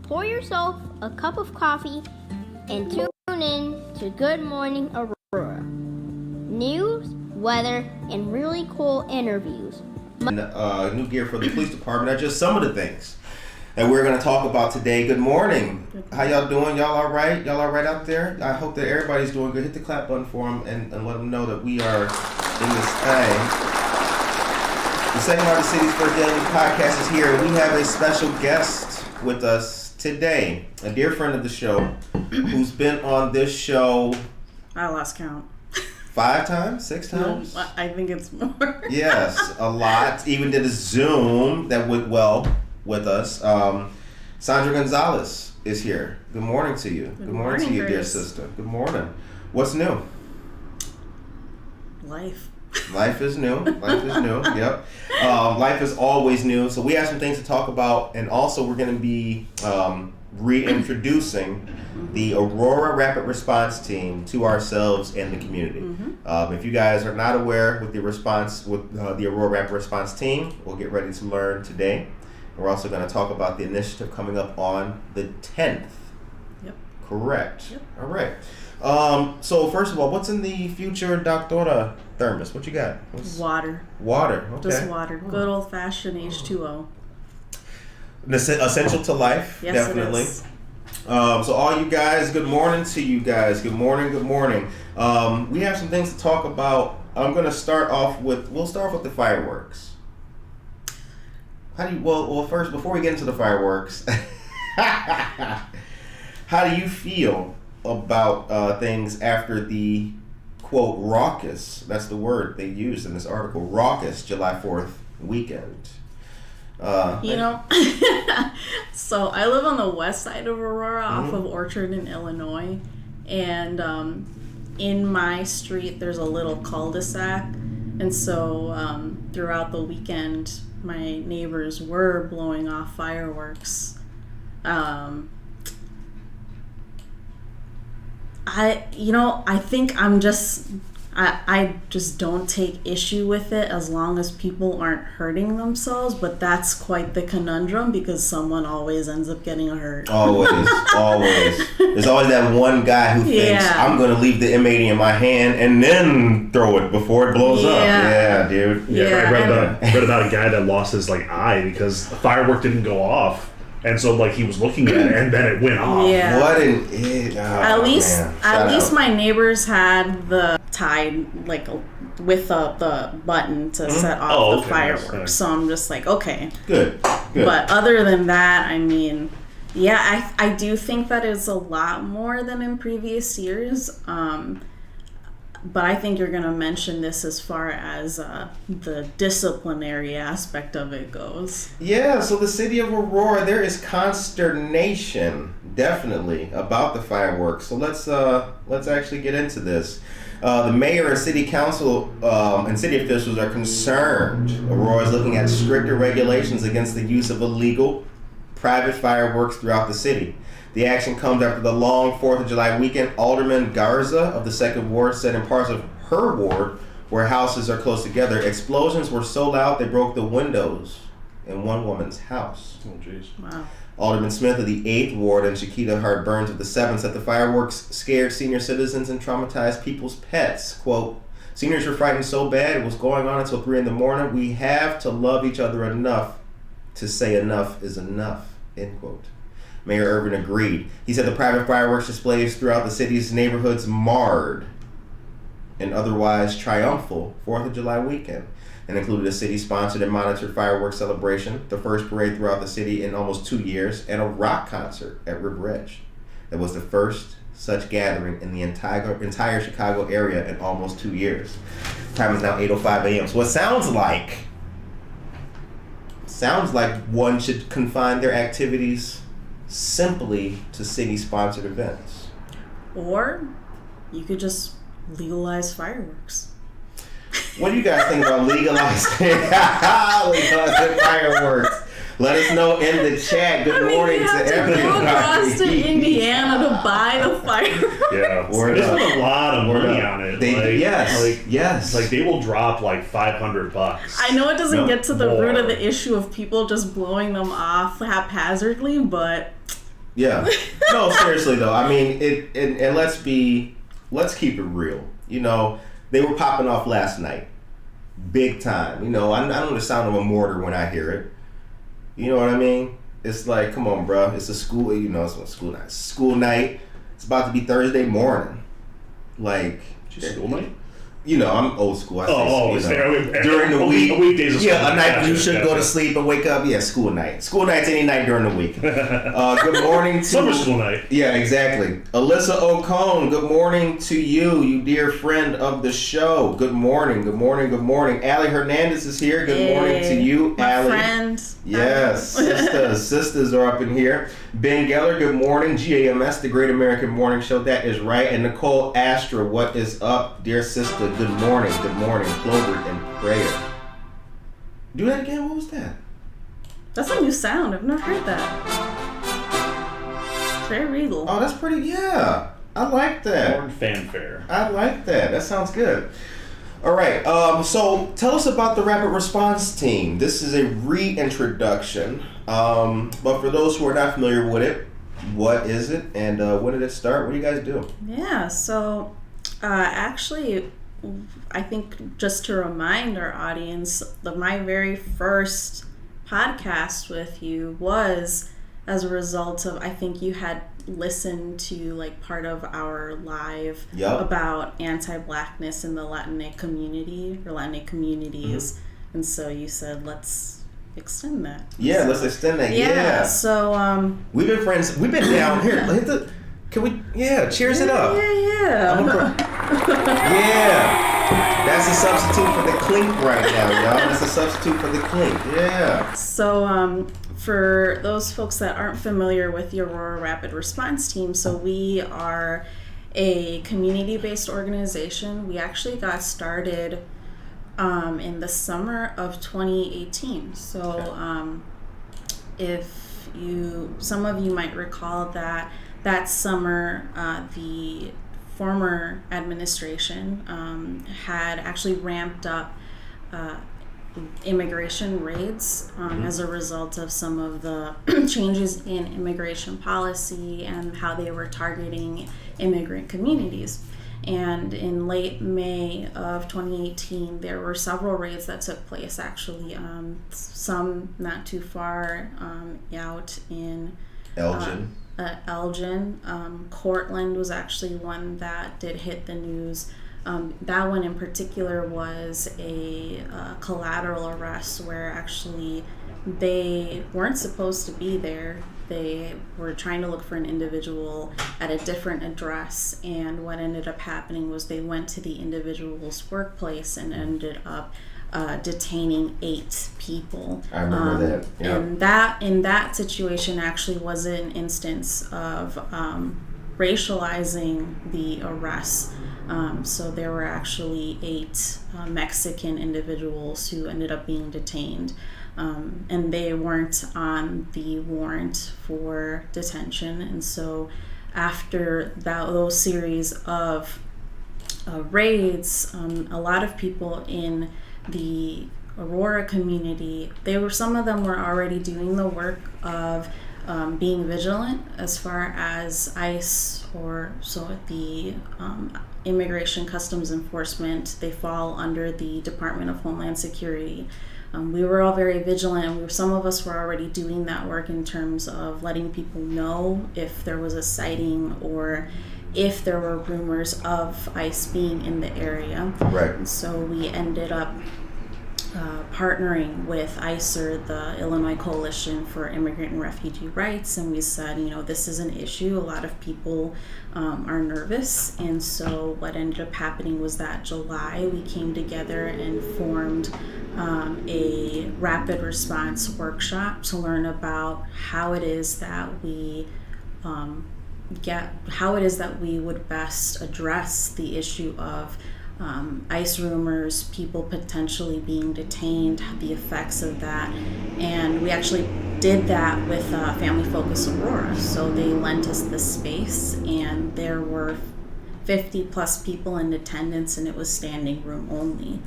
pour yourself a cup of coffee and tune in to Good Morning Aurora. News, weather, and really cool interviews. New gear for the police department are just some of the things that we're going to talk about today. Good morning. How y'all doing? Y'all all right? Y'all all right out there? I hope that everybody's doing good. Hit the clap button for them and let them know that we are in this thing. The second largest city's first daily podcast is here, and we have a special guest with us today, a dear friend of the show who's been on this show. I lost count. 5 times? 6 times? No, I think it's more. Yes, a lot. Even did a Zoom that went well with us. Sandra González is here. Good morning to you. Good morning to you, dear sister. Good morning. What's new? Life. Life is new. Life is new. Yep. Life is always new. So we have some things to talk about, and also we're going to be reintroducing the Aurora Rapid Response Team to ourselves and the community. If you guys are not aware with the Aurora Rapid Response Team, we'll get ready to learn today. We're also going to talk about the initiative coming up on the 10th. Yep. Correct. Yep. All right. So first of all, what's in the future Doctora thermos? What you got? Water. Water. Okay. Just water. Good old fashioned H2O. Essential to life. Yes, definitely. it is. So all you guys, good morning to you guys. Good morning. Good morning. We have some things to talk about. We'll start off with the fireworks. First, before we get into the fireworks, how do you feel about things after the, quote, raucous, that's the word they used in this article, raucous July 4th weekend? So I live on the west side of Aurora, off of Orchard in Illinois, and in my street there's a little cul-de-sac, and so throughout the weekend my neighbors were blowing off fireworks. I think I just don't take issue with it as long as people aren't hurting themselves, but that's quite the conundrum because someone always ends up getting hurt. Always. There's always that one guy who thinks, I'm going to leave the M80 in my hand and then throw it before it blows up. Yeah, dude. I read about a guy that lost his eye because the firework didn't go off. And so, he was looking at it, and then it went off. Yeah. What an idiot. At least my neighbors had the tied, with the button to set off the fireworks. Nice. So I'm just okay. Good. But other than that, I I do think that it's a lot more than in previous years. But I think you're going to mention this as far as the disciplinary aspect of it goes. Yeah, so the city of Aurora, there is consternation, definitely, about the fireworks. So let's actually get into this. The mayor and city council and city officials are concerned. Aurora is looking at stricter regulations against the use of illegal private fireworks throughout the city. The action comes after the long 4th of July weekend. Alderman Garza of the 2nd Ward said in parts of her ward, where houses are close together, explosions were so loud they broke the windows in one woman's house. Oh, jeez. Wow. Alderman Smith of the 8th Ward and Chiquita Hart Burns of the 7th said the fireworks scared senior citizens and traumatized people's pets. Quote, seniors were frightened so bad it was going on until 3 a.m. We have to love each other enough to say enough is enough, end quote. Mayor Irvin agreed. He said the private fireworks displays throughout the city's neighborhoods marred an otherwise triumphal 4th of July weekend and included a city-sponsored and monitored fireworks celebration, the first parade throughout the city in almost 2 years, and a rock concert at River Edge. That was the first such gathering in the entire Chicago area in almost 2 years. Time is now 8:05 a.m. So it sounds like one should confine their activities simply to city-sponsored events. Or you could just legalize fireworks. What do you guys think about legalizing fireworks? Let us know in the chat. Good morning to everybody. You have to go across to Indiana to buy the fireworks. Yeah, they spend a lot of money on it. Yes. They will drop $500. I know it doesn't get to the root of the issue of people just blowing them off haphazardly, but Yeah. No, seriously though. I mean, and let's keep it real. You know, they were popping off last night, big time. You know, I know the sound of a mortar when I hear it. You know what I mean? It's like, come on, bro. It's a school. You know, it's a school night. School night. It's about to be Thursday morning. Like, school night. You know, I'm old school. I say, during the week. Weekdays. Yeah, a night you should go to sleep and wake up. Yeah, school night. School night's any night during the week. Good morning to... Summer school night. Yeah, exactly. Alyssa Ocone, good morning to you dear friend of the show. Good morning, good morning, good morning. Allie Hernandez is here. Good morning to you, Allie. My friend. Yes, sisters are up in here. Ben Geller, good morning. GAMS, the Great American Morning Show. That is right. And Nicole Astra, what is up, dear sister? Good morning, Clover and prayer. Do that again. What was that? That's a new sound. I've never heard that. It's very regal. Oh, that's pretty. Yeah, I like that. Horn fanfare. I like that. That sounds good. All right. So tell us about the Rapid Response Team. This is a reintroduction. But for those who are not familiar with it, what is it, and when did it start? What do you guys do? Yeah. So, actually, I think just to remind our audience, my very first podcast with you was as a result of, I think you had listened to like part of our live about anti-Blackness in the Latinx community or Latinx communities. And so you said, let's extend that. Yeah, so, let's extend that. Yeah. So we've been friends. We've been down here. Can we? Yeah, cheers it up. Yeah. Yeah. That's a substitute for the clink right now, y'all. That's a substitute for the clink. Yeah. So for those folks that aren't familiar with the Aurora Rapid Response Team, so we are a community-based organization. We actually got started in the summer of 2018. So if some of you might recall that summer, the former administration had actually ramped up immigration raids as a result of some of the changes in immigration policy and how they were targeting immigrant communities. And in late May of 2018, there were several raids that took place, actually. Some not too far out in Elgin. Cortland was actually one that did hit the news. That one in particular was a collateral arrest where actually they weren't supposed to be there. They were trying to look for an individual at a different address, and what ended up happening was they went to the individual's workplace and ended up detaining 8 people. I remember that. Yeah. And in that situation actually was an instance of racializing the arrests. So there were actually 8 Mexican individuals who ended up being detained. And they weren't on the warrant for detention. And so after those series of raids, a lot of people in the Aurora community, some of them were already doing the work of being vigilant as far as ICE the Immigration Customs Enforcement. They fall under the Department of Homeland Security. We were all very vigilant. Some of us were already doing that work in terms of letting people know if there was a sighting or if there were rumors of ICE being in the area. Right. And so we ended up partnering with ICER, the Illinois Coalition for Immigrant and Refugee Rights, and we said, this is an issue. A lot of people are nervous, and so what ended up happening was that July we came together and formed a rapid response workshop to learn about how it is that we would best address the issue of ICE rumors, people potentially being detained, the effects of that. And we actually did that with Family Focus Aurora. So they lent us the space, and there were 50 plus people in attendance, and it was standing room only.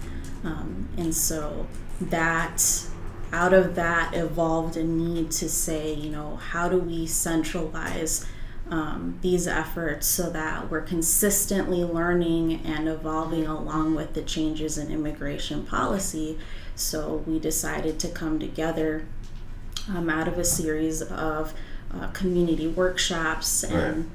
And so that out of that evolved a need to say, how do we centralize these efforts so that we're consistently learning and evolving along with the changes in immigration policy. So we decided to come together out of a series of community workshops and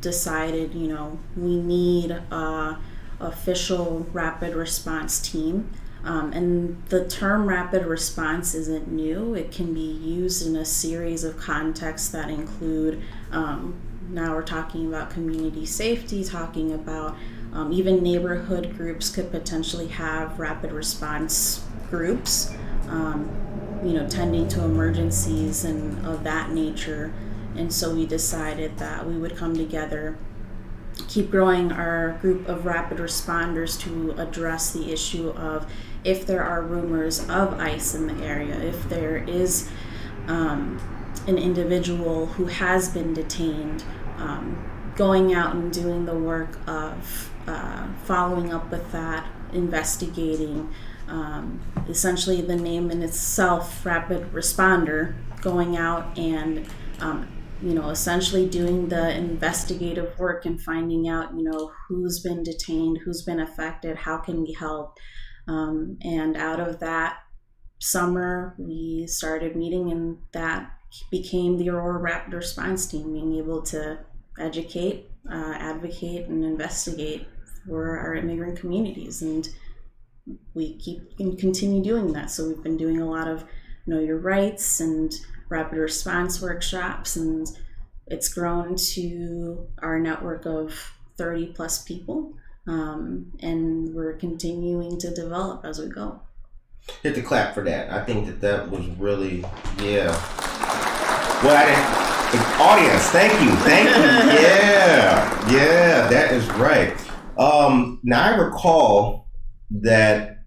decided, we need a official rapid response team. And the term rapid response isn't new. It can be used in a series of contexts that include, now we're talking about community safety, talking about even neighborhood groups could potentially have rapid response groups, tending to emergencies and of that nature. And so we decided that we would come together, keep growing our group of rapid responders to address the issue of if there are rumors of ICE in the area, if there is an individual who has been detained, going out and doing the work of following up with that, investigating, essentially the name in itself, rapid responder, going out and essentially doing the investigative work and finding out, who's been detained, who's been affected, how can we help. And out of that summer, we started meeting, and that became the Aurora Rapid Response Team, being able to educate, advocate, and investigate for our immigrant communities. And we continue doing that. So we've been doing a lot of Know Your Rights and rapid response workshops, and it's grown to our network of 30 plus people, and we're continuing to develop as we go. Hit the clap for that. I think that was really, well, audience, thank you. Yeah, that is right. Now I recall that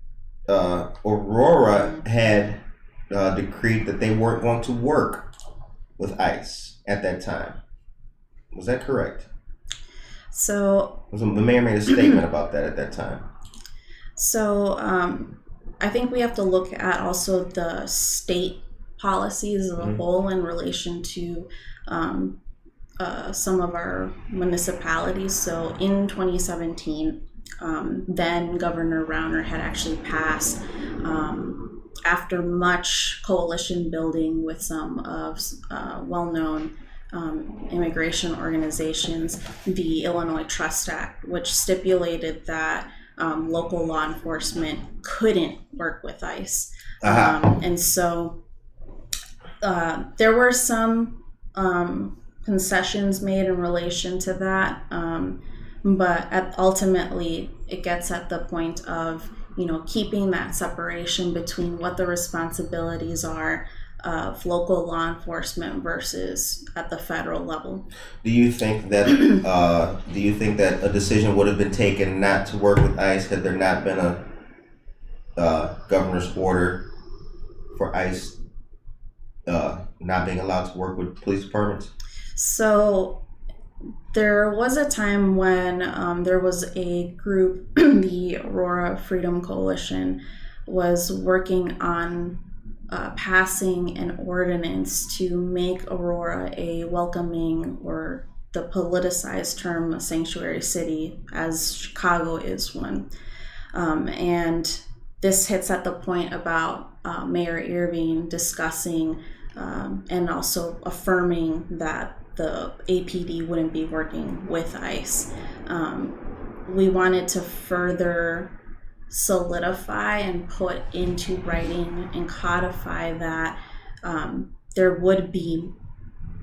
Aurora had decreed that they weren't going to work with ICE at that time. Was that correct? So the mayor made a statement about that at that time. So I think we have to look at also the state policies as a whole in relation to some of our municipalities. So in 2017, then Governor Rauner had actually passed, after much coalition building with some of well-known immigration organizations, the Illinois Trust Act, which stipulated that local law enforcement couldn't work with ICE. And so there were some concessions made in relation to that, but ultimately it gets at the point of keeping that separation between what the responsibilities are of local law enforcement versus at the federal level. Do you think that a decision would have been taken not to work with ICE had there not been a governor's order for ICE not being allowed to work with police departments? So there was a time when there was a group, the Aurora Freedom Coalition, was working on passing an ordinance to make Aurora a welcoming, or the politicized term, a sanctuary city, as Chicago is one. And this hits at the point about Mayor Irving discussing and also affirming that the APD wouldn't be working with ICE. We wanted to further solidify and put into writing and codify that there would be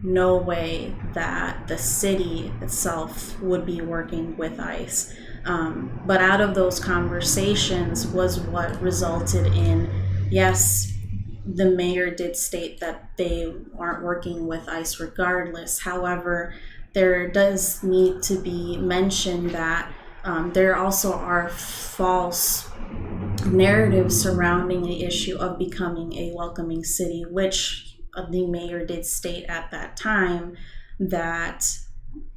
no way that the city itself would be working with ICE. But out of those conversations was what resulted in, yes, the mayor did state that they aren't working with ICE regardless. However, there does need to be mentioned that there also are false narratives surrounding the issue of becoming a welcoming city, which the mayor did state at that time that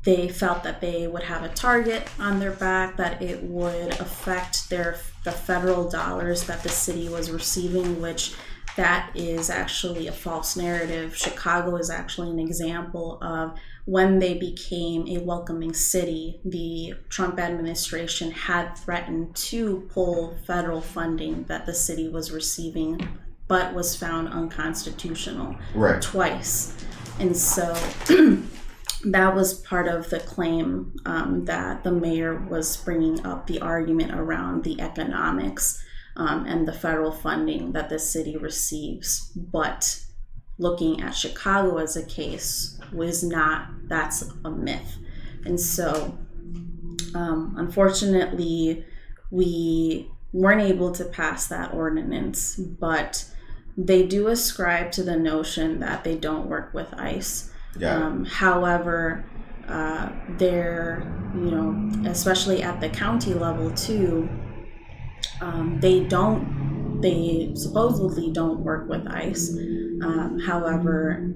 they felt that they would have a target on their back, that it would affect the federal dollars that the city was receiving, which that is actually a false narrative. Chicago is actually an example of when they became a welcoming city, the Trump administration had threatened to pull federal funding that the city was receiving, but was found unconstitutional twice. And so that was part of the claim that the mayor was bringing up, the argument around the economics and the federal funding that the city receives. But looking at Chicago as a case was not, that's a myth. And so unfortunately, we weren't able to pass that ordinance, but they do ascribe to the notion that they don't work with ICE. However, they're, especially at the county level too, they supposedly don't work with ICE. However,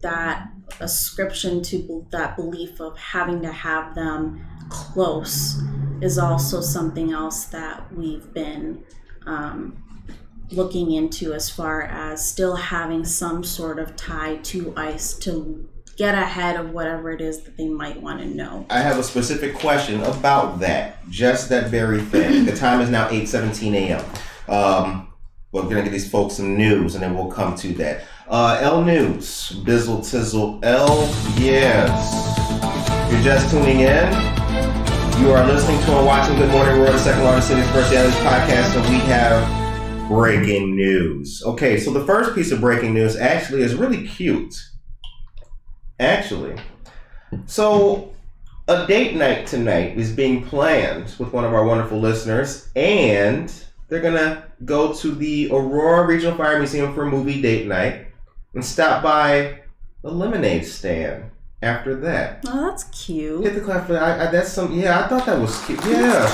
that ascription to that belief of having to have them close is also something else that we've been looking into, as far as still having some sort of tie to ICE to get ahead of whatever it is that they might want to know. I have a specific question about that, just that very thing. The time is now 8:17 a.m. We're going to get these folks some news, and then we'll come to that. L News, Bizzle Tizzle L, yes. You're just tuning in. You are listening to and watching Good Morning Aurora, the second largest city's first analyst podcast, and we have breaking news. Okay, so the first piece of breaking news actually is really cute. So a date night tonight is being planned with one of our wonderful listeners, and they're gonna go to the Aurora Regional Fire Museum for a movie date night and stop by the lemonade stand after that. Oh, that's cute. Hit the clap for that. That's some. Yeah, I thought that was cute. Yeah,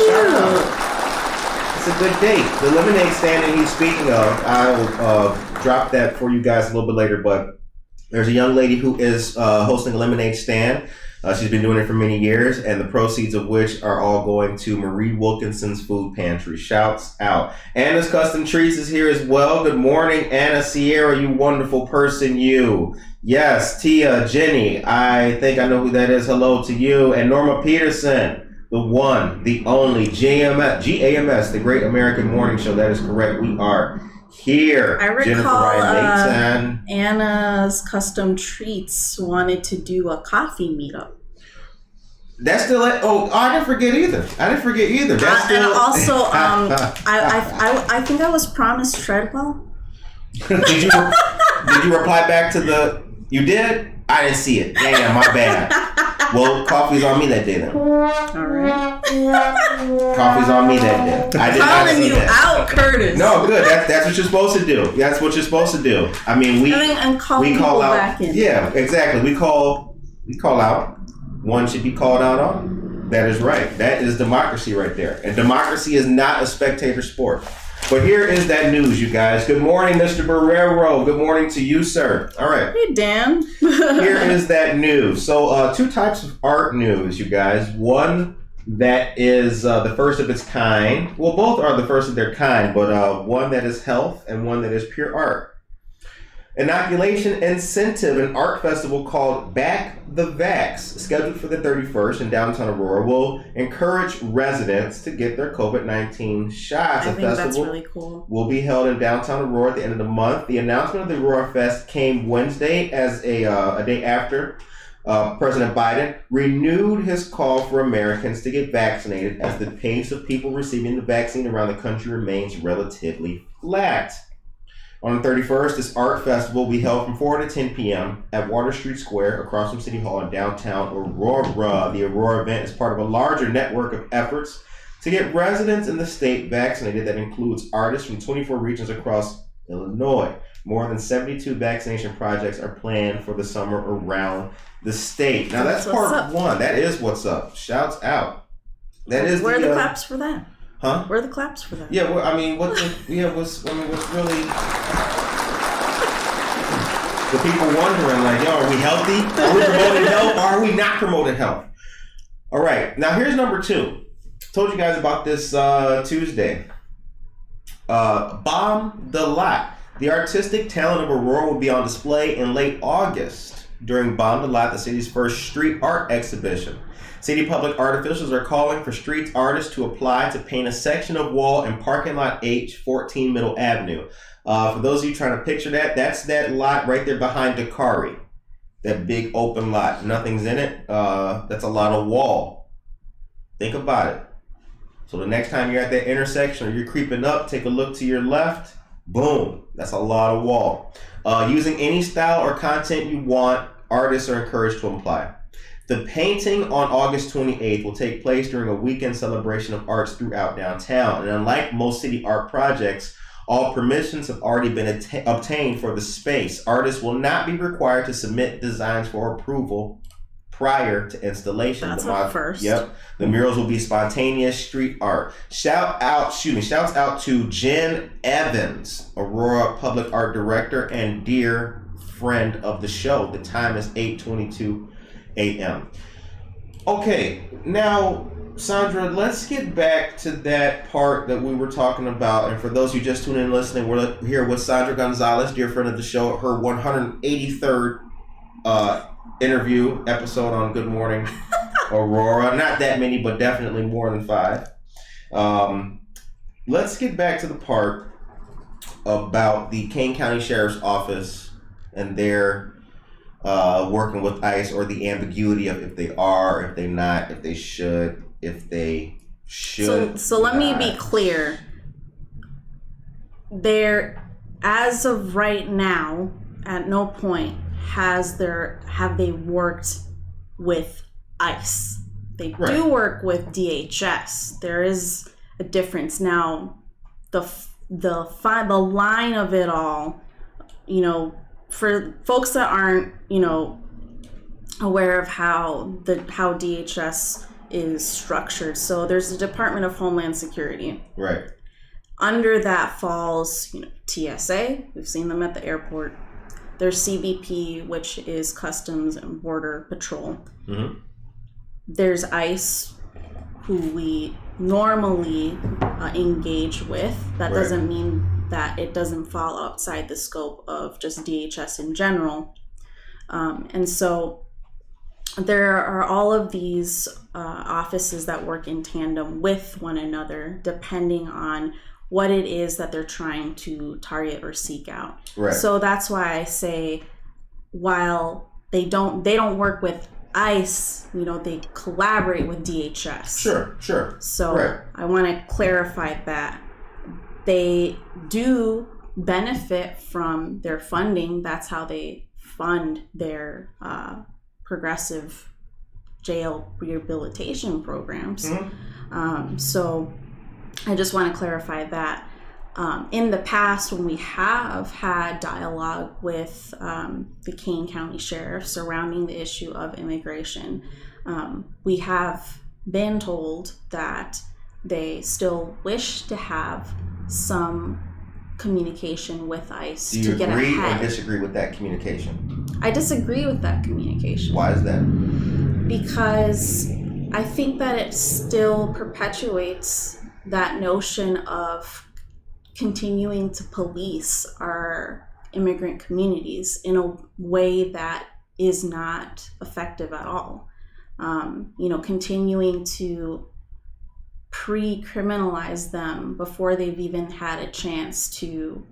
it's a good date. The lemonade stand that he's speaking of, I'll drop that for you guys a little bit later, but there's a young lady who is hosting a lemonade stand. She's been doing it for many years, and the proceeds of which are all going to Marie Wilkinson's Food Pantry. Shouts out. Anna's Custom Treats is here as well. Good morning, Anna Sierra, you wonderful person, you. Yes, Tia, Jenny, I think I know who that is. Hello to you. And Norma Peterson, the one, the only, GAMS, the Great American Morning Show. That is correct. We are here. I recall Anna's Custom Treats wanted to do a coffee meetup. That's still it. Oh, I didn't forget either. That's still. And also, I think I was promised Treadwell. Did you reply back to the? You did? I didn't see it. Damn, my bad. Well, coffee's on me that day then. All right. Coffee's on me that day. I did not see that. Out, Curtis. No, good. That's what you're supposed to do. That's what you're supposed to do. I mean, we call out. Back in. Yeah, exactly. We call out. One should be called out on. That is right. That is democracy right there. And democracy is not a spectator sport. But here is that news, you guys. Good morning, Mr. Barrero. Good morning to you, sir. All right. Hey, Dan. Here is that news. So two types of art news, you guys. One that is the first of its kind. Well, both are the first of their kind, but one that is health and one that is pure art. Inoculation incentive, an art festival called Back the Vax, scheduled for the 31st in downtown Aurora, will encourage residents to get their COVID-19 shots. I think that's really cool. Will be held in downtown Aurora at the end of the month. The announcement of the Aurora Fest came Wednesday as a day after President Biden renewed his call for Americans to get vaccinated as the pace of people receiving the vaccine around the country remains relatively flat. On the 31st, this art festival will be held from 4 to 10 p.m. at Water Street Square across from City Hall in downtown Aurora. The Aurora event is part of a larger network of efforts to get residents in the state vaccinated that includes artists from 24 regions across Illinois. More than 72 vaccination projects are planned for the summer around the state. Now that's part one. That is what's up. Shouts out. That is where are the claps for that? Huh? Where are the claps for that? Yeah, well, I mean, what's really the people wondering, like, yo, are we healthy? Are we promoting health? Or are we not promoting health? All right, now here's number two. Told you guys about this Tuesday. Bomb the Lot. The artistic talent of Aurora will be on display in late August during Bomb the Lot, the city's first street art exhibition. City public art officials are calling for street artists to apply to paint a section of wall in parking lot H, 14 Middle Avenue. For those of you trying to picture that, that's that lot right there behind Dakari. That big open lot. Nothing's in it. That's a lot of wall. Think about it. So the next time you're at that intersection or you're creeping up, take a look to your left. Boom. That's a lot of wall. Using any style or content you want, artists are encouraged to apply. The painting on August 28th will take place during a weekend celebration of arts throughout downtown. And unlike most city art projects, all permissions have already been obtained for the space. Artists will not be required to submit designs for approval prior to installation. That's a first. Yep. The murals will be spontaneous street art. Shouts out to Jen Evans, Aurora Public Art Director and dear friend of the show. The time is 8:22 a.m. Okay, now, Sandra, let's get back to that part that we were talking about. And for those who just tuned in listening, we're here with Sandra González, dear friend of the show, her 183rd interview episode on Good Morning Aurora. Not that many, but definitely more than 5. Let's get back to the part about the Kane County Sheriff's Office and their working with ICE, or the ambiguity of if they are, if they not, if they should, if they should. So let me be clear. There, as of right now, at no point have they worked with ICE. They do work with DHS. There is a difference. Now, the line of it all, for folks that aren't, aware of how DHS is structured. So there's the Department of Homeland Security. Right. Under that falls, TSA. We've seen them at the airport. There's CBP, which is Customs and Border Patrol. Mm-hmm. There's ICE, who we normally engage with. That doesn't mean that it doesn't fall outside the scope of just DHS in general. And so there are all of these offices that work in tandem with one another, depending on what it is that they're trying to target or seek out. Right. So that's why I say, while they don't work with ICE, they collaborate with DHS. Sure. So I want to clarify that. They do benefit from their funding. That's how they fund their progressive jail rehabilitation programs. Mm-hmm. So I just want to clarify that. In the past, when we have had dialogue with the Kane County Sheriff surrounding the issue of immigration, we have been told that they still wish to have some communication with ICE to get ahead. Do you agree or disagree with that communication? I disagree with that communication. Why is that? Because I think that it still perpetuates that notion of continuing to police our immigrant communities in a way that is not effective at all. Continuing to pre-criminalize them before they've even had a chance to,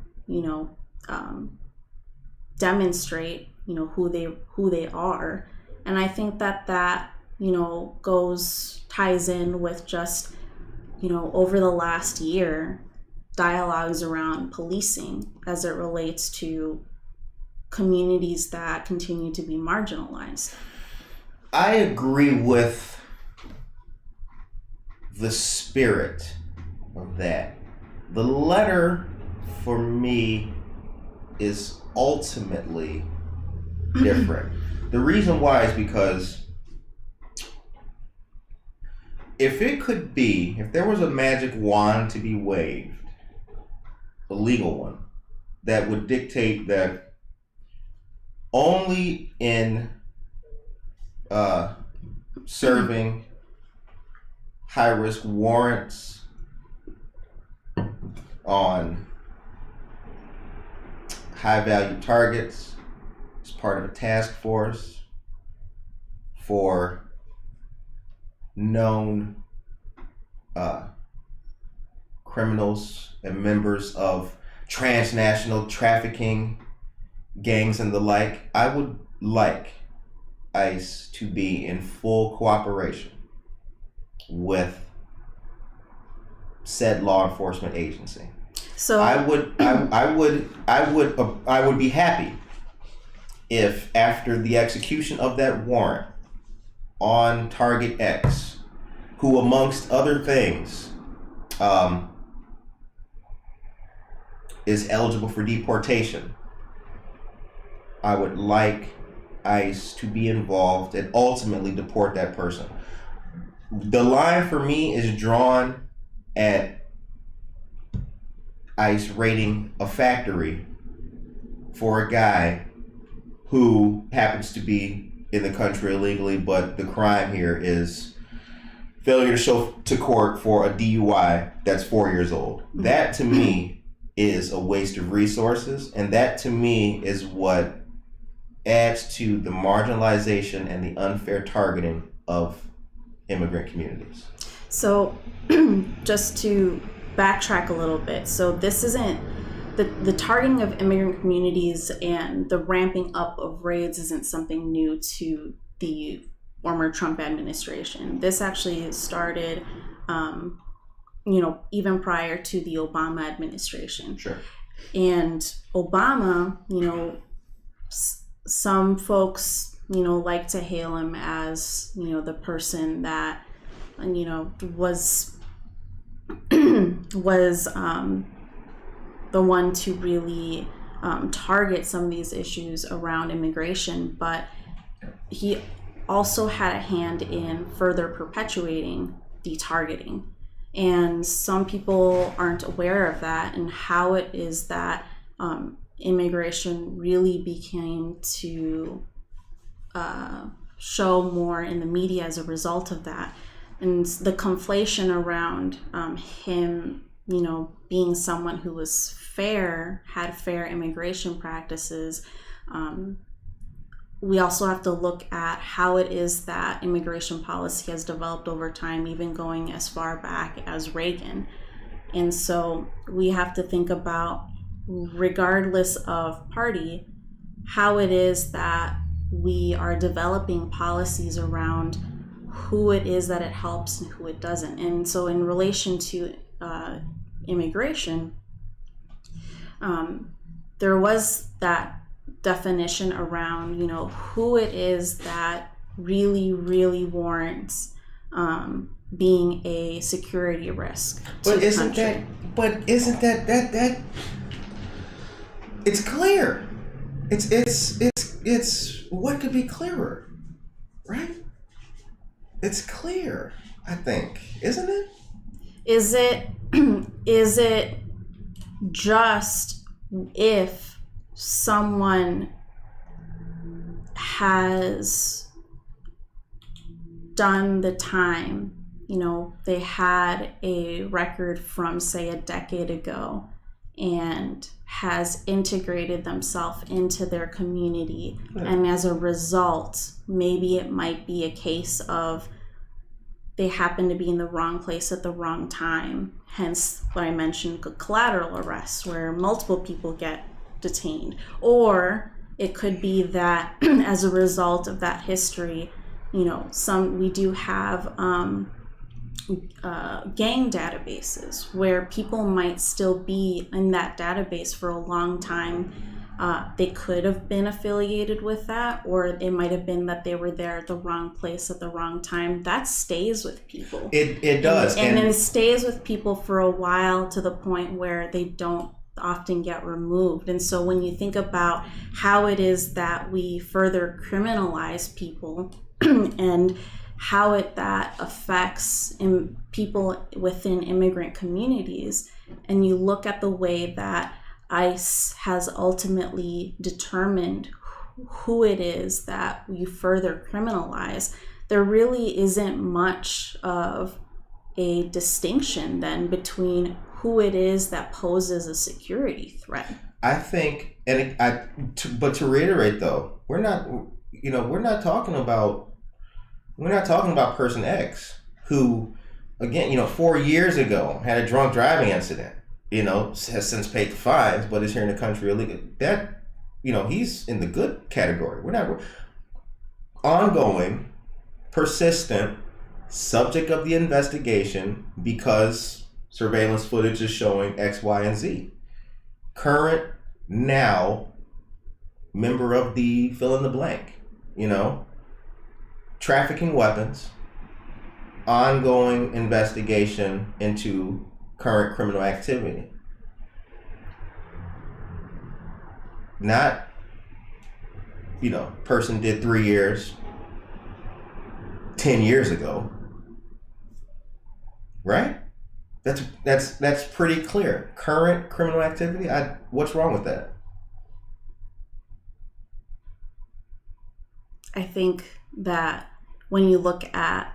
demonstrate, who they are. And I think that ties in with just, over the last year, dialogues around policing as it relates to communities that continue to be marginalized. I agree with the spirit of that. The letter, for me, is ultimately different. The reason why is because if there was a magic wand to be waved, a legal one, that would dictate that only in serving high-risk warrants on high-value targets as part of a task force for known criminals and members of transnational trafficking gangs and the like. I would like ICE to be in full cooperation with said law enforcement agency. So I would be happy if after the execution of that warrant on Target X, who amongst other things is eligible for deportation, I would like ICE to be involved and ultimately deport that person. The line for me is drawn at ICE raiding a factory for a guy who happens to be in the country illegally, but the crime here is failure to show to court for a DUI that's 4 years old. That to me is a waste of resources, and that to me is what adds to the marginalization and the unfair targeting of immigrant communities. So just to backtrack a little bit, so this isn't the targeting of immigrant communities and the ramping up of raids isn't something new to the former Trump administration. This actually started even prior to the Obama administration. Sure. And Obama, some folks, like to hail him as, the person that, was the one to really target some of these issues around immigration, but he also had a hand in further perpetuating the targeting. And some people aren't aware of that and how it is that immigration really became to show more in the media as a result of that. And the conflation around him, being someone who was fair, had fair immigration practices. We also have to look at how it is that immigration policy has developed over time, even going as far back as Reagan. And so we have to think about, regardless of party, how it is that we are developing policies around who it is that it helps and who it doesn't. And so in relation to immigration, there was that definition around, who it is that really, really warrants being a security risk. But isn't that it's clear. It's what could be clearer, right? It's clear, I think, isn't it? Is it just if someone has done the time, they had a record from, say, a decade ago and has integrated themselves into their community, and as a result, maybe it might be a case of they happen to be in the wrong place at the wrong time, hence what I mentioned, collateral arrests where multiple people get detained. Or it could be that as a result of that history, we do have gang databases where people might still be in that database for a long time. They could have been affiliated with that, or it might have been that they were there at the wrong place at the wrong time. That stays with people. It does. And it stays with people for a while, to the point where they don't often get removed. And so when you think about how it is that we further criminalize people and how that affects people within immigrant communities, and you look at the way that ICE has ultimately determined who it is that we further criminalize, there really isn't much of a distinction then between who it is that poses a security threat. I think, but to reiterate though, we're not talking about person X who, again, 4 years ago had a drunk driving incident, has since paid the fines, but is here in the country illegal. That, he's in the good category. We're not ongoing, persistent, subject of the investigation because surveillance footage is showing X, Y, and Z. Current, now, member of the fill in the blank, trafficking weapons, ongoing investigation into current criminal activity. Not, person did 3 years, 10 years ago, right? That's pretty clear. Current criminal activity. What's wrong with that? I think that when you look at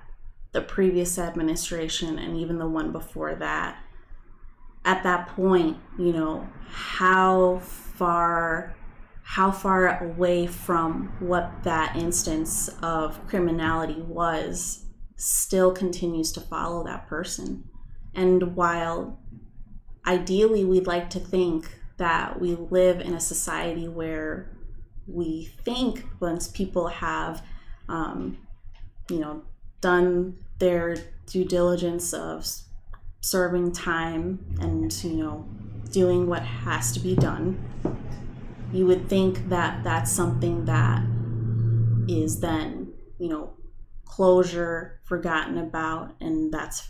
the previous administration and even the one before that, at that point, how far away from what that instance of criminality was still continues to follow that person. And while ideally we'd like to think that we live in a society where we think once people have, done their due diligence of serving time and, doing what has to be done, you would think that that's something that is then, closure, forgotten about, and that's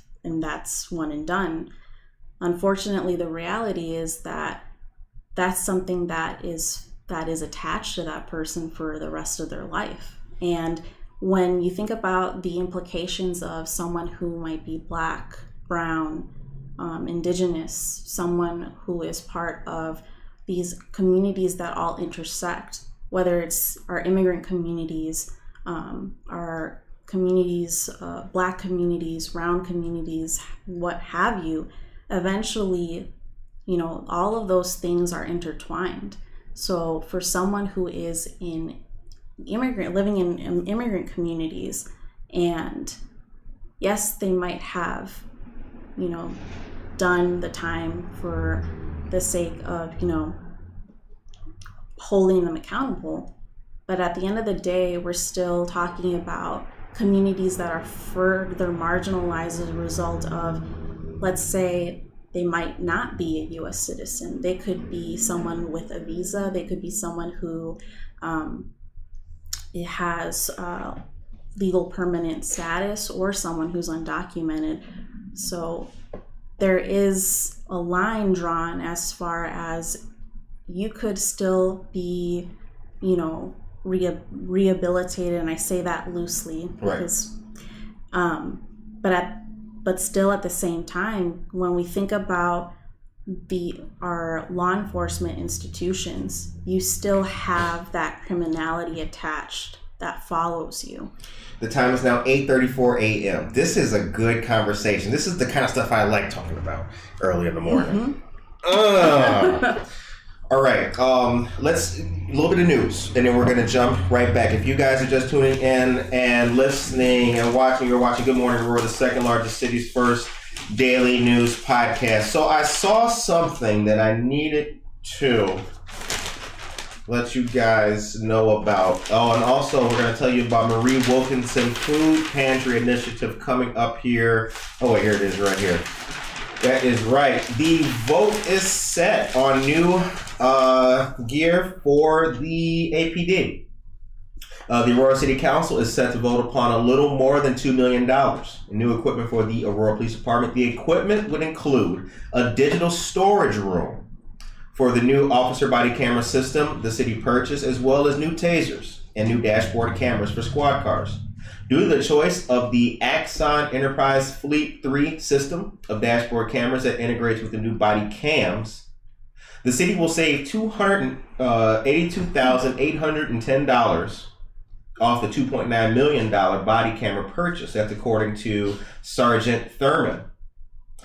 one and done. Unfortunately, the reality is that that's something that is attached to that person for the rest of their life. And when you think about the implications of someone who might be Black, brown, indigenous, someone who is part of these communities that all intersect, whether it's our immigrant communities, our communities, Black communities, brown communities, what have you, eventually, all of those things are intertwined. So for someone who is living in immigrant communities, and yes, they might have, done the time for the sake of, holding them accountable. But at the end of the day, we're still talking about communities that are further marginalized as a result of, let's say, they might not be a U.S. citizen. They could be someone with a visa. They could be someone who has legal permanent status, or someone who's undocumented. So there is a line drawn as far as you could still be, rehabilitated, and I say that loosely, because, but still at the same time, when we think about our law enforcement institutions, you still have that criminality attached that follows you. The time is now 8:34 a.m. This is a good conversation. This is the kind of stuff I like talking about early in the morning. All right, let's a little bit of news, and then we're going to jump right back. If you guys are just tuning in and listening and watching, you're watching Good Morning Aurora, the second largest city's first daily news podcast. So I saw something that I needed to let you guys know about. Oh, and also we're going to tell you about Marie Wilkinson Food Pantry Initiative coming up here. Oh, wait, here it is right here. That is right. The vote is set on new gear for the APD. The Aurora City Council is set to vote upon a little more than $2 million in new equipment for the Aurora Police Department. The equipment would include a digital storage room for the new officer body camera system the city purchased, as well as new tasers and new dashboard cameras for squad cars. Due to the choice of the Axon Enterprise Fleet 3 system of dashboard cameras that integrates with the new body cams, the city will save $282,810 off the $2.9 million body camera purchase. That's according to Sergeant Thurman.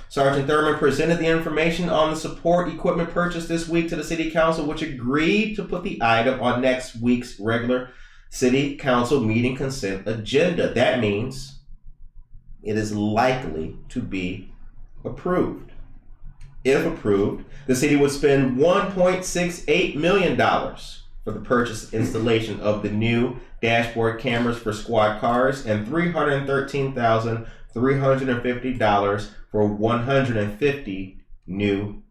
Sergeant Thurman presented the information on the support equipment purchase this week to the City Council, which agreed to put the item on next week's regular City Council meeting consent agenda. That means it is likely to be approved. If approved, the city would spend $1.68 million for the purchase and installation of the new dashboard cameras for squad cars and $313,350 for 150 new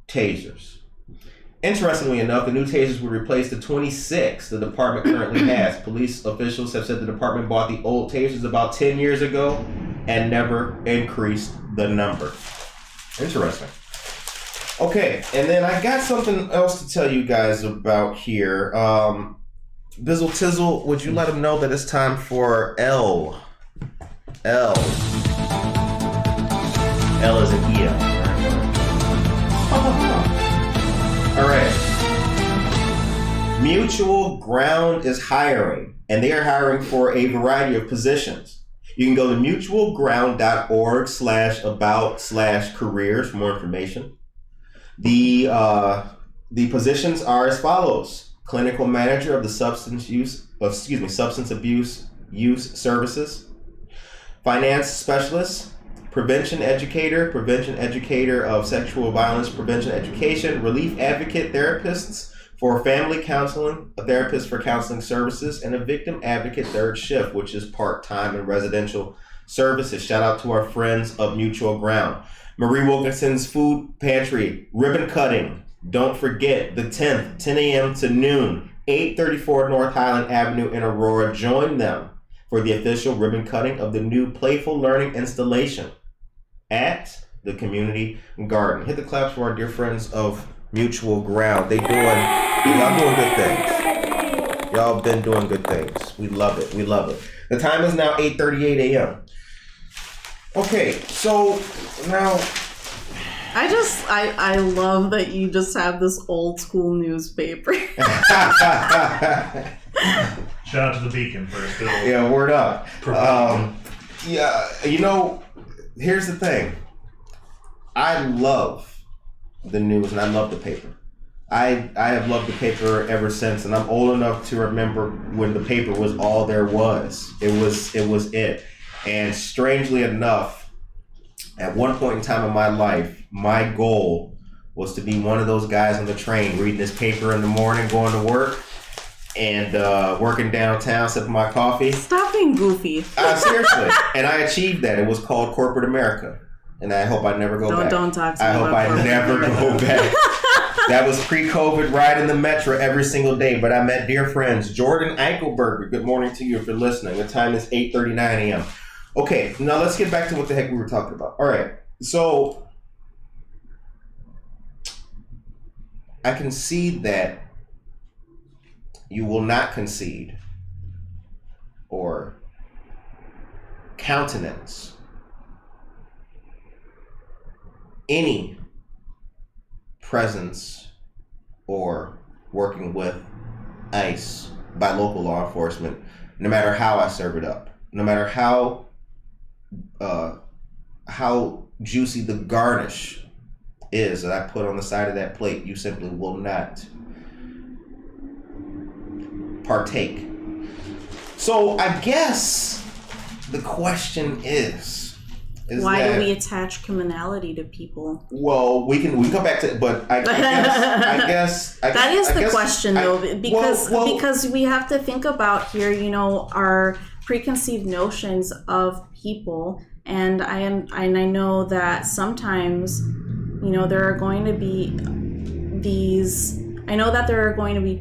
tasers. Interestingly enough, the new tasers would replace the 26 the department currently has. Police officials have said the department bought the old tasers about 10 years ago and never increased the number. Interesting. Okay, and then I got something else to tell you guys about here. Bizzle Tizzle, would you let them know that it's time for L? L is an EL. All right. Mutual Ground is hiring, and they are hiring for a variety of positions. You can go to mutualground.org/about/careers for more information. The positions are as follows: clinical manager of the substance abuse services, finance specialist, prevention educator of sexual violence prevention education, relief advocate therapists for family counseling, a therapist for counseling services, and a victim advocate third shift, which is part-time and residential services. Shout out to our friends of Mutual Ground. Marie Wilkinson's Food Pantry, ribbon cutting. Don't forget the 10th, 10 a.m. to noon, 834 North Highland Avenue in Aurora. Join them for the official ribbon cutting of the new Playful Learning installation at the community garden. Hit the claps for our dear friends of Mutual Ground. Y'all doing good things. Y'all been doing good things. We love it. We love it. The time is now 8:38 a.m. Okay, so now I love that you just have this old school newspaper. Shout out to the Beacon first. Yeah, word up. Yeah, here's the thing. I love the news and I love the paper. I have loved the paper ever since, and I'm old enough to remember when the paper was all there was. It was it. And strangely enough, at one point in time in my life, my goal was to be one of those guys on the train reading this paper in the morning, going to work, and working downtown, sipping my coffee. Stop being goofy. Seriously. And I achieved that. It was called Corporate America. And I hope I never go back. Don't talk to me I hope I never go back. That was pre-COVID, riding the metro every single day. But I met dear friends, Jordan Eichelberger. Good morning to you if you're listening. The time is 8:39 a.m. Okay, now let's get back to what the heck we were talking about. All right, so I concede that you will not concede or countenance any presence or working with ICE by local law enforcement, no matter how I serve it up, no matter how juicy the garnish is that I put on the side of that plate, you simply will not partake. So I guess the question is why do we attach criminality to people? Well, we can come back to, but I guess that is the question, though, because we have to think about here, our preconceived notions of people, and I know that sometimes, there are going to be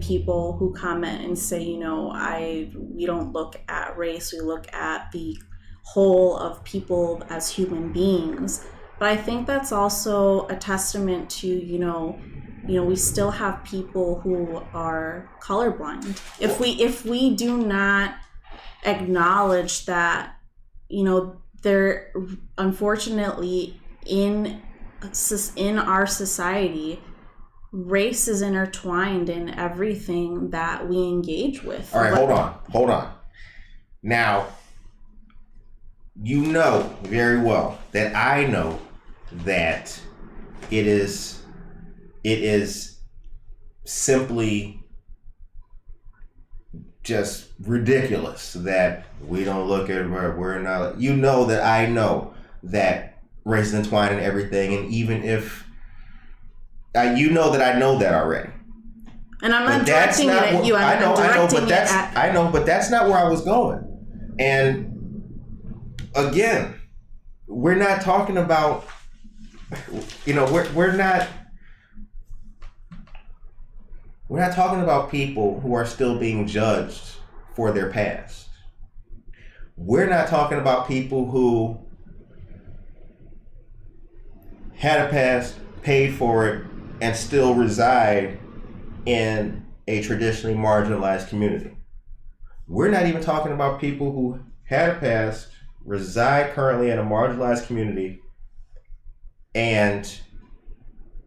people who comment and say, we don't look at race, we look at the whole of people as human beings. But I think that's also a testament to, we still have people who are colorblind. If we do not acknowledge that, they're unfortunately in our society, race is intertwined in everything that we engage with. All right, hold on. Now, you know very well that I know that it is simply just ridiculous that we don't look at where we're not. You know that I know that race is entwined in everything, and even if you know that I know that already. And I'm not directing it at you. I know, but that's not where I was going. And again, we're not talking about, we're not talking about people who are still being judged for their past. We're not talking about people who had a past, paid for it, and still reside in a traditionally marginalized community. We're not even talking about people who had a past, reside currently in a marginalized community, and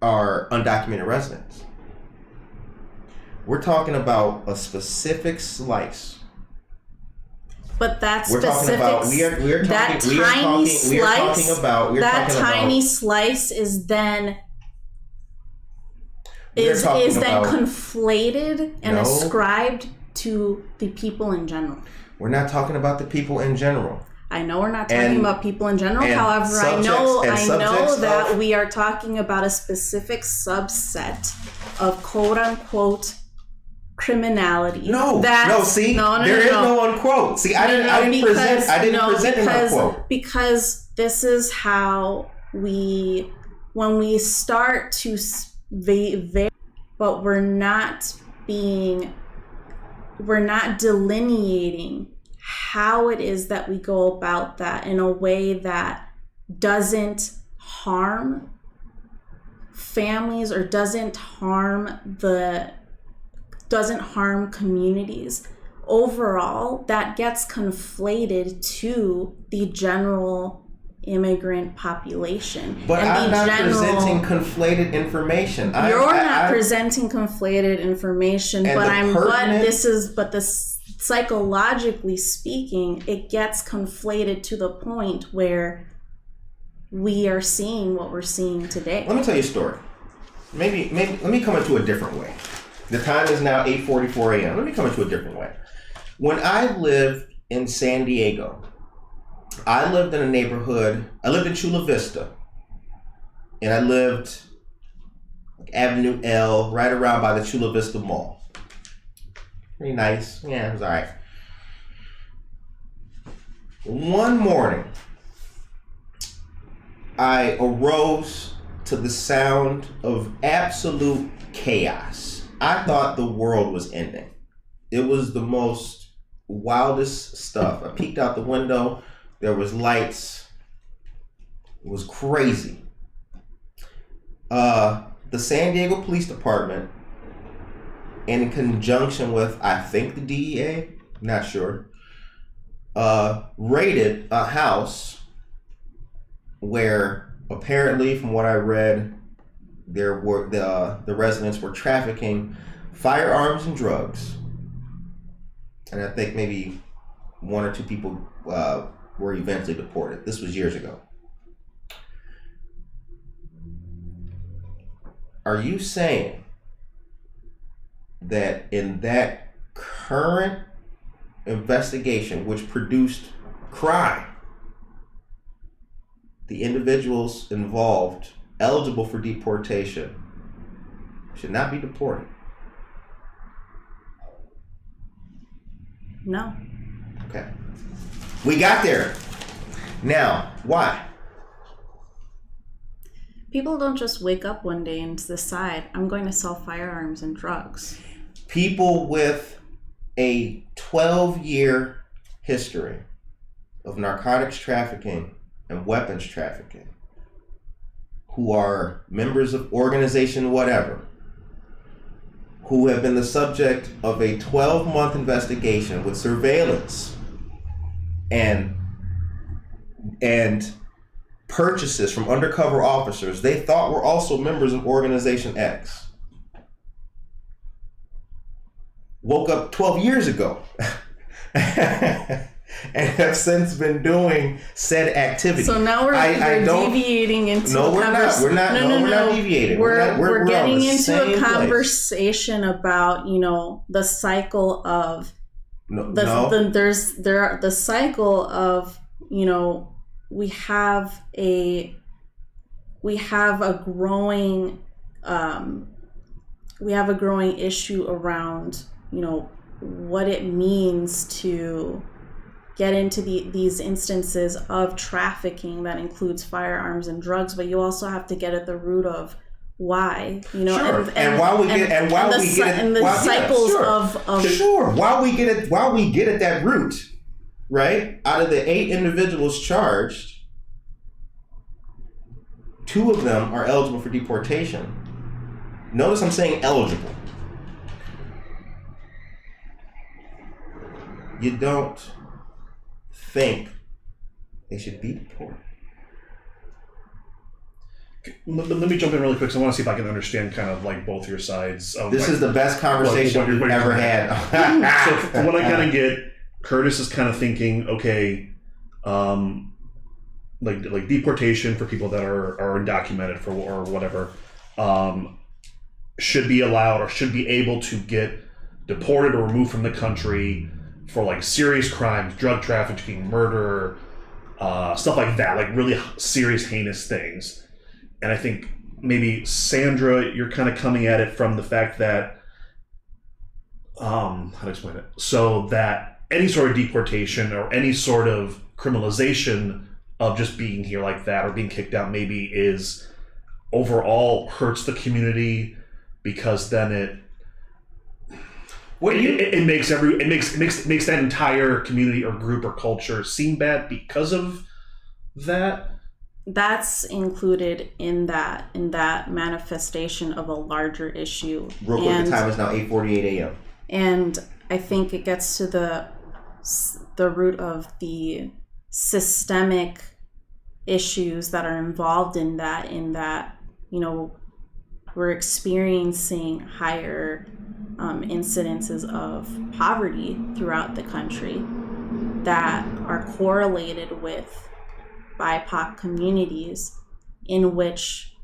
are undocumented residents. We're talking about a specific slice. But that specific, tiny slice is then conflated and ascribed to the people in general. We're not talking about the people in general. I know we're not talking about people in general. However, I know that we are talking about a specific subset of quote unquote criminality. There is no unquote. See, I didn't present an unquote. Because this is how when we start to but we're not delineating how it is that we go about that in a way that doesn't harm families or doesn't harm communities. Overall, that gets conflated to the general immigrant population. But I'm not presenting conflated information. You're not presenting conflated information, but psychologically speaking, it gets conflated to the point where we are seeing what we're seeing today. Let me tell you a story. Maybe let me come into a different way. The time is now 8:44 a.m. Let me come into a different way. When I lived in San Diego, I lived in a neighborhood. I lived in Chula Vista, and I lived Avenue L, right around by the Chula Vista Mall. Pretty nice. Yeah, it was all right. One morning, I arose to the sound of absolute chaos. I thought the world was ending. It was the most wildest stuff. I peeked out the window. There was lights. It was crazy. The San Diego Police Department, in conjunction with, I think, the DEA, not sure, raided a house where apparently, from what I read, there were the residents were trafficking firearms and drugs, and I think maybe one or two people were eventually deported. This was years ago. Are you saying that in that current investigation, which produced crime, the individuals involved eligible for deportation should not be deported? No. Okay. We got there. Now, why? People don't just wake up one day and decide, I'm going to sell firearms and drugs. People with a 12-year history of narcotics trafficking and weapons trafficking, who are members of organization whatever, who have been the subject of a 12-month investigation with surveillance and purchases from undercover officers they thought were also members of Organization X, woke up 12 years ago and have since been doing said activity. So now we're deviating into We're not deviating. We're getting into a conversation about, you know, the cycle of the cycle of, you know, we have a growing issue around, you know, what it means to get into these instances of trafficking that includes firearms and drugs, but you also have to get at the root of why, you know, while we get at that root, right? Out of the 8 individuals charged, 2 of them are eligible for deportation. Notice I'm saying eligible. You don't think they should be deported. Let me jump in really quick, so I want to see if I can understand kind of like both your sides. This is the best conversation we've ever had. So from what I kind of get, Curtis is kind of thinking, okay, like deportation for people that are undocumented for or whatever, should be allowed or should be able to get deported or removed from the country for like serious crimes, drug trafficking, murder, stuff like that, like really serious, heinous things. And I think maybe Sandra, you're kind of coming at it from the fact that, how to explain it? So that any sort of deportation or any sort of criminalization of just being here like that or being kicked out maybe is overall hurts the community, because then it makes that entire community or group or culture seem bad because of that. That's included in that manifestation of a larger issue. Real quick, the time is now 8:48 a.m. And I think it gets to the root of the systemic issues that are involved in that, you know, we're experiencing higher incidences of poverty throughout the country that are correlated with BIPOC communities, in which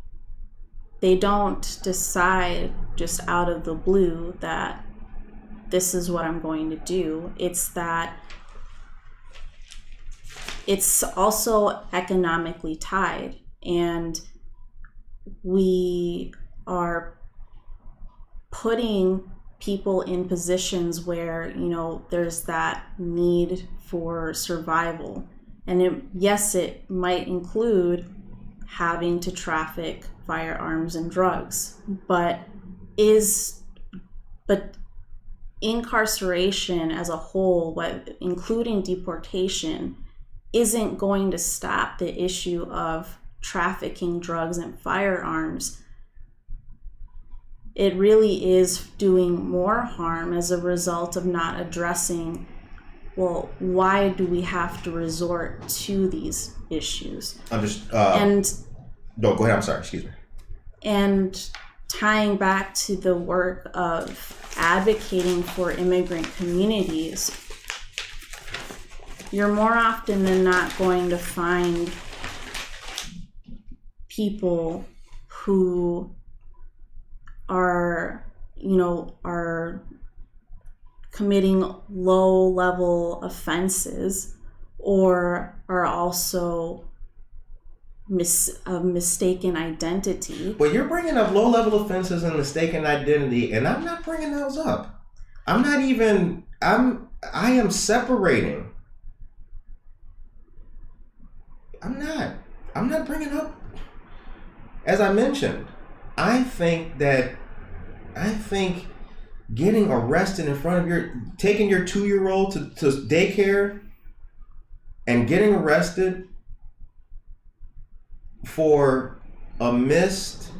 they don't decide just out of the blue that this is what I'm going to do. It's that it's also economically tied, and we are putting people in positions where, you know, there's that need for survival. And it might include having to traffic firearms and drugs, but incarceration as a whole, including deportation, isn't going to stop the issue of trafficking drugs and firearms. It really is doing more harm as a result of not addressing, well, why do we have to resort to these issues? No, go ahead. I'm sorry. Excuse me. And tying back to the work of advocating for immigrant communities, you're more often than not going to find people who are committing low-level offenses or are also mistaken identity. Well, you're bringing up low-level offenses and mistaken identity, and I'm not bringing those up. I am separating. I'm not bringing up. As I mentioned, I think getting arrested in front of taking your 2-year-old to daycare and getting arrested for a missed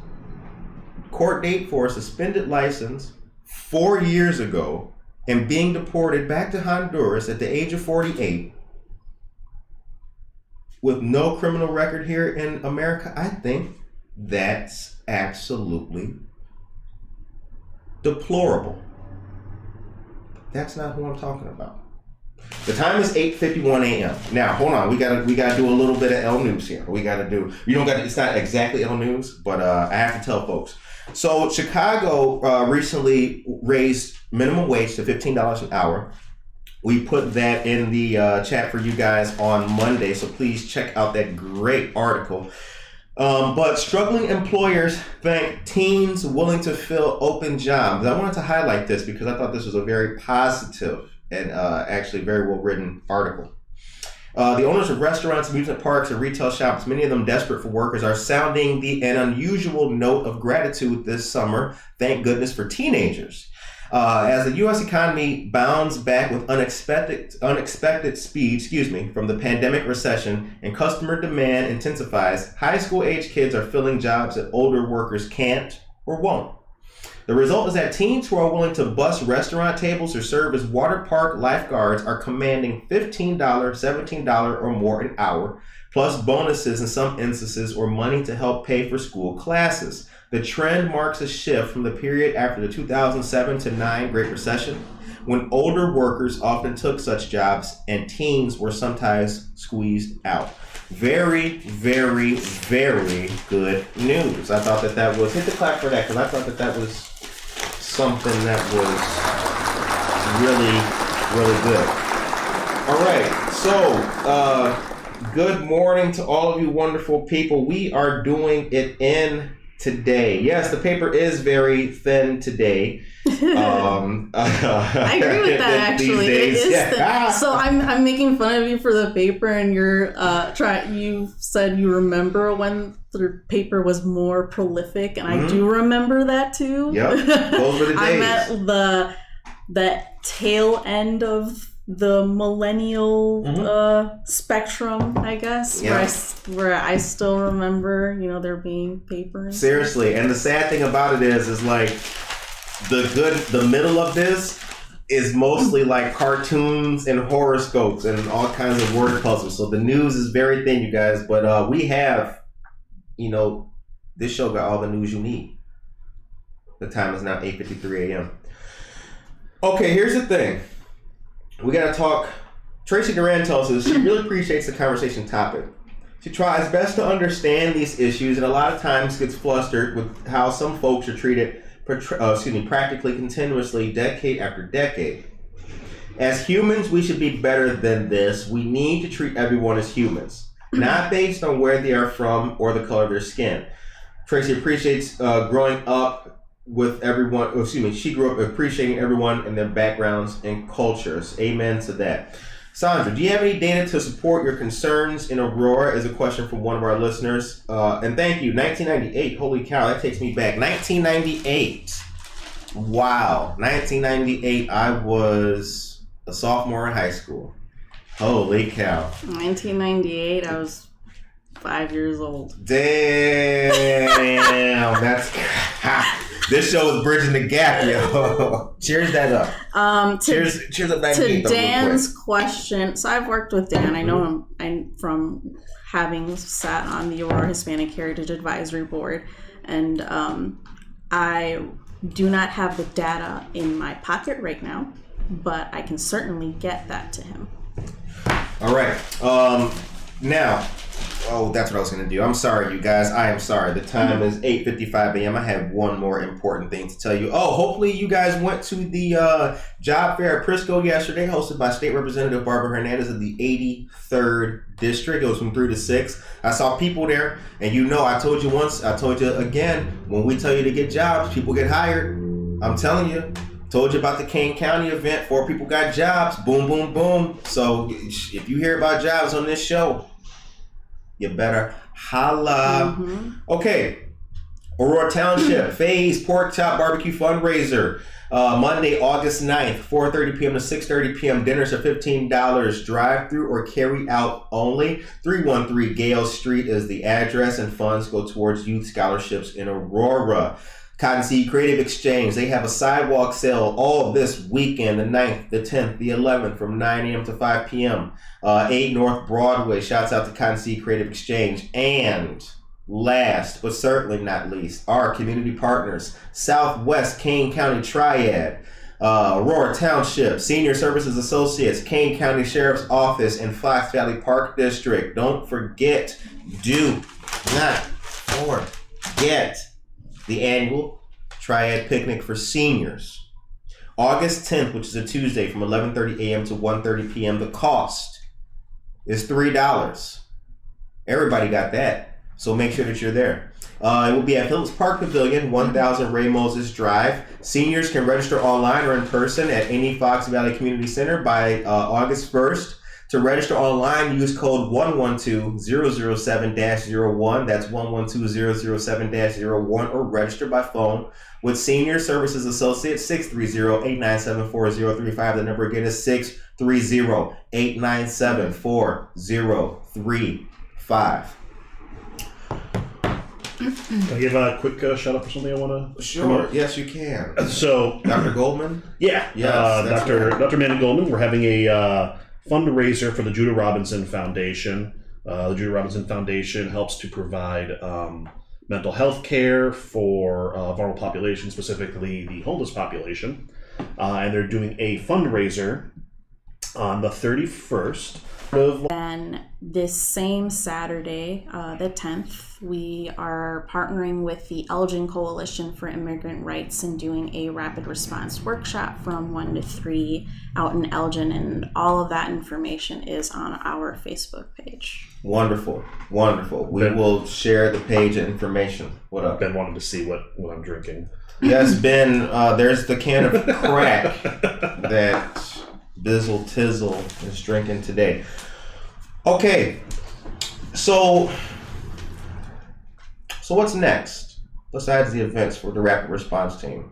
court date for a suspended license 4 years ago and being deported back to Honduras at the age of 48 with no criminal record here in America, I think that's absolutely deplorable. That's not who I'm talking about. The time is 8:51 a.m. Now, hold on. We gotta do a little bit of L News here. It's not exactly L News, but I have to tell folks. So Chicago recently raised minimum wage to $15 an hour. We put that in the chat for you guys on Monday, so please check out that great article. But struggling employers thank teens willing to fill open jobs. I wanted to highlight this because I thought this was a very positive and actually very well-written article. The owners of restaurants, amusement parks, and retail shops, many of them desperate for workers, are sounding an unusual note of gratitude this summer. Thank goodness for teenagers. As the U.S. economy bounds back with unexpected speed, from the pandemic recession and customer demand intensifies, high school age kids are filling jobs that older workers can't or won't. The result is that teens who are willing to bus restaurant tables or serve as water park lifeguards are commanding $15, $17 or more an hour, plus bonuses in some instances or money to help pay for school classes. The trend marks a shift from the period after the 2007 to 9 Great Recession, when older workers often took such jobs and teens were sometimes squeezed out. Very, very, very good news. I thought that was, hit the clap for that, because I thought that was something that was really, really good. All right, so good morning to all of you wonderful people. We are doing it in today. Yes, the paper is very thin today. I agree with that. Actually, it is thin. So I'm making fun of you for the paper, and you said you remember when the paper was more prolific, and I do remember that too. Yep, those were the days. I'm at the tail end of the millennial spectrum, I guess, where I still remember, there being paper. And seriously, stuff. And the sad thing about it is like the middle of this is mostly like cartoons and horoscopes and all kinds of word puzzles. So the news is very thin, you guys. But we have, this show got all the news you need. The time is now 8:53 a.m. Okay, here's the thing. We got to talk. Tracy Duran tells us she really appreciates the conversation topic. She tries best to understand these issues and a lot of times gets flustered with how some folks are treated practically continuously, decade after decade. As humans, we should be better than this. We need to treat everyone as humans, not based on where they are from or the color of their skin. Tracy appreciates growing up with everyone, she grew up appreciating everyone and their backgrounds and cultures. Amen to that. Sandra, do you have any data to support your concerns in Aurora? Is a question from one of our listeners. And thank you. 1998. Holy cow, that takes me back. 1998. Wow. 1998. I was a sophomore in high school. Holy cow. 1998. I was 5 years old. Damn. That's... This show is bridging the gap, yo. Cheers that up. Cheers up 98. To Dan's question, so I've worked with Dan. I know him from having sat on the Aurora Hispanic Heritage Advisory Board, and I do not have the data in my pocket right now, but I can certainly get that to him. All right. Now. Oh, that's what I was going to do. I'm sorry, you guys. I am sorry. The time is 8:55 a.m. I have one more important thing to tell you. Oh, hopefully you guys went to the job fair at Prisco yesterday, hosted by State Representative Barbara Hernandez of the 83rd District. It was from 3 to 6. I saw people there, and I told you once, I told you again, when we tell you to get jobs, people get hired. I'm telling you. Told you about the Kane County event. 4 people got jobs. Boom, boom, boom. So if you hear about jobs on this show, you better holla. Okay. Aurora Township Phase Pork Chop Barbecue Fundraiser. Monday, August 9th, 4:30 p.m. to 6:30 p.m. Dinners are $15. Drive-through or carry out only. 313 Gale Street is the address, and funds go towards youth scholarships in Aurora. Cottonseed Creative Exchange, they have a sidewalk sale all this weekend, the 9th, the 10th, the 11th, from 9 a.m. to 5 p.m. 8 North Broadway, shouts out to Cottonseed Creative Exchange. And last, but certainly not least, our community partners, Southwest Kane County Triad. Aurora Township Senior Services Associates, Kane County Sheriff's Office, and Fox Valley Park District. Don't forget, do not forget the annual Triad Picnic for seniors. August 10th, which is a Tuesday, from 11:30 a.m. to 1:30 p.m. The cost is $3. Everybody got that, so make sure that you're there. It will be at Phillips Park Pavilion, 1000 Ray Moses Drive. Seniors can register online or in person at any Fox Valley Community Center by August 1st. To register online, use code 112-007-01. That's 112-007-01, or register by phone with Senior Services Associates, 630-897-4035. The number again is 630-897-4035. Can I give a quick shout out for something I want to? Sure. promote? Yes, you can. So, Dr. Goldman? yeah, Yes, that's Dr. Amanda Goldman. We're having a fundraiser for the Judah Robinson Foundation. The Judah Robinson Foundation helps to provide mental health care for vulnerable populations, specifically the homeless population. And they're doing a fundraiser on the 31st. Then this same Saturday, the 10th, we are partnering with the Elgin Coalition for Immigrant Rights and doing a rapid response workshop from 1 to 3 out in Elgin, and all of that information is on our Facebook page. Wonderful. Wonderful. We will share the page and information. What up? Ben wanted to see what I'm drinking. Yes, Ben, there's the can of crack that Bizzle Tizzle is drinking today. Okay, so what's next besides the events for the Rapid Response Team?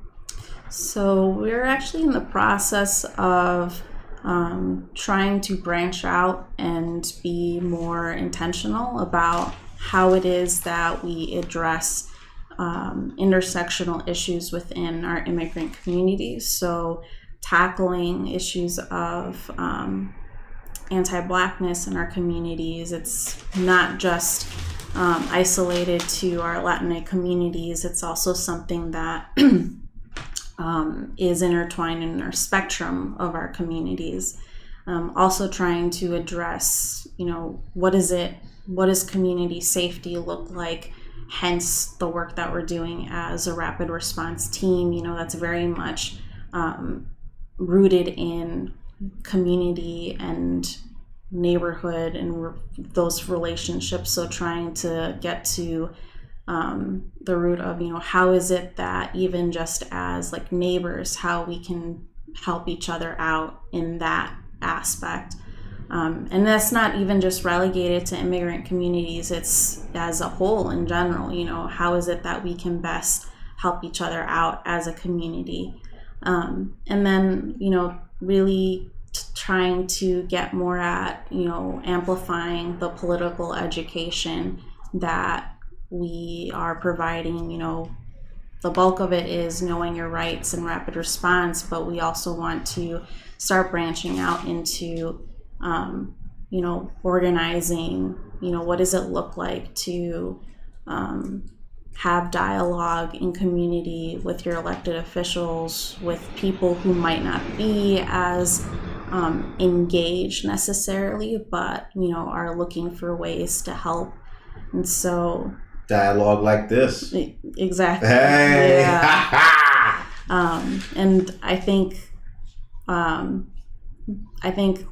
So we're actually in the process of trying to branch out and be more intentional about how it is that we address intersectional issues within our immigrant communities. So tackling issues of anti-Blackness in our communities. It's not just isolated to our Latinx communities. It's also something that is intertwined in our spectrum of our communities. Also trying to address, what does community safety look like? Hence the work that we're doing as a rapid response team. That's very much rooted in community and neighborhood and those relationships. So trying to get to the root of, how is it that even just as like neighbors, how we can help each other out in that aspect. And that's not even just relegated to immigrant communities. It's as a whole in general, how is it that we can best help each other out as a community? And then, really trying to get more at, amplifying the political education that we are providing. The bulk of it is knowing your rights and rapid response, but we also want to start branching out into, organizing, what does it look like to have dialogue in community with your elected officials, with people who might not be as engaged necessarily, but are looking for ways to help. And so dialogue like this. Exactly. Hey. Yeah. And I think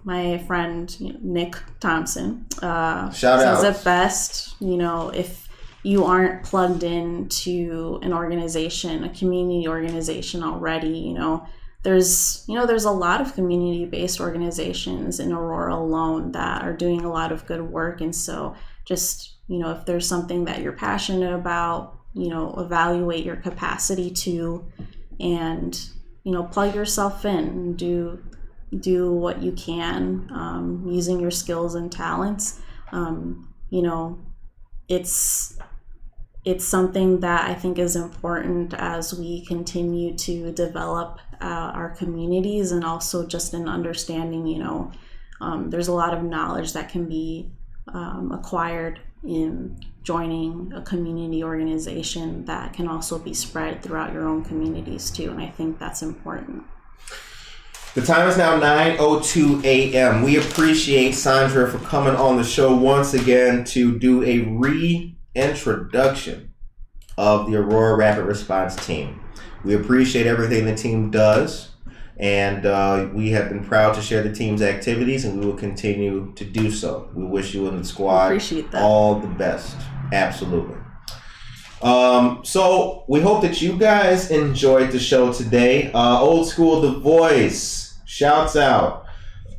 my friend Nick Thompson says it best. If you aren't plugged into an organization, a community organization already, there's a lot of community-based organizations in Aurora alone that are doing a lot of good work. And so just, if there's something that you're passionate about, evaluate your capacity to, and, plug yourself in, do what you can, using your skills and talents. It's something that I think is important as we continue to develop our communities, and also just in understanding, there's a lot of knowledge that can be acquired in joining a community organization that can also be spread throughout your own communities too. And I think that's important. The time is now 9:02 a.m. We appreciate Sandra for coming on the show once again to do a reintroduction of the Aurora Rapid Response Team. We appreciate everything the team does, and we have been proud to share the team's activities, and we will continue to do so. We wish you and the squad all the best. Absolutely. So we hope that you guys enjoyed the show today. Old School The Voice, shouts out.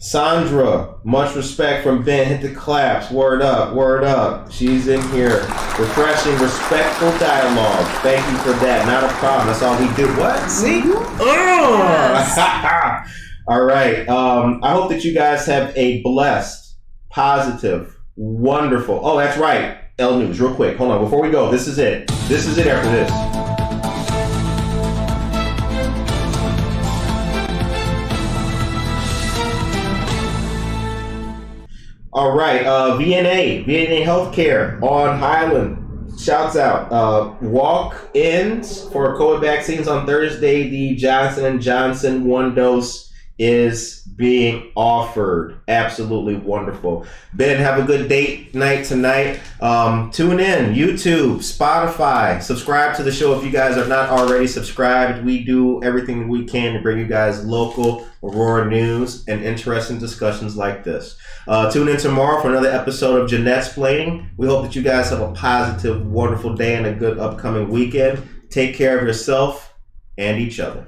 Sandra, much respect from Ben. Hit the claps. Word up, word up. She's in here. Refreshing, respectful dialogue. Thank you for that. Not a problem. That's all we do. What? See? Yes. All right. I hope that you guys have a blessed, positive, wonderful. Oh, that's right. L News, real quick. Hold on. Before we go, this is it. This is it after this. All right. VNA Healthcare on Highland. Shouts out. Walk-ins for COVID vaccines on Thursday. The Johnson & Johnson 1 dose is being offered. Absolutely wonderful. Ben, have a good date night tonight. Tune in, YouTube, Spotify. Subscribe to the show if you guys are not already subscribed. We do everything we can to bring you guys local Aurora news and interesting discussions like this. Tune in tomorrow for another episode of Jeanette's Splaining. We hope that you guys have a positive, wonderful day and a good upcoming weekend. Take care of yourself and each other.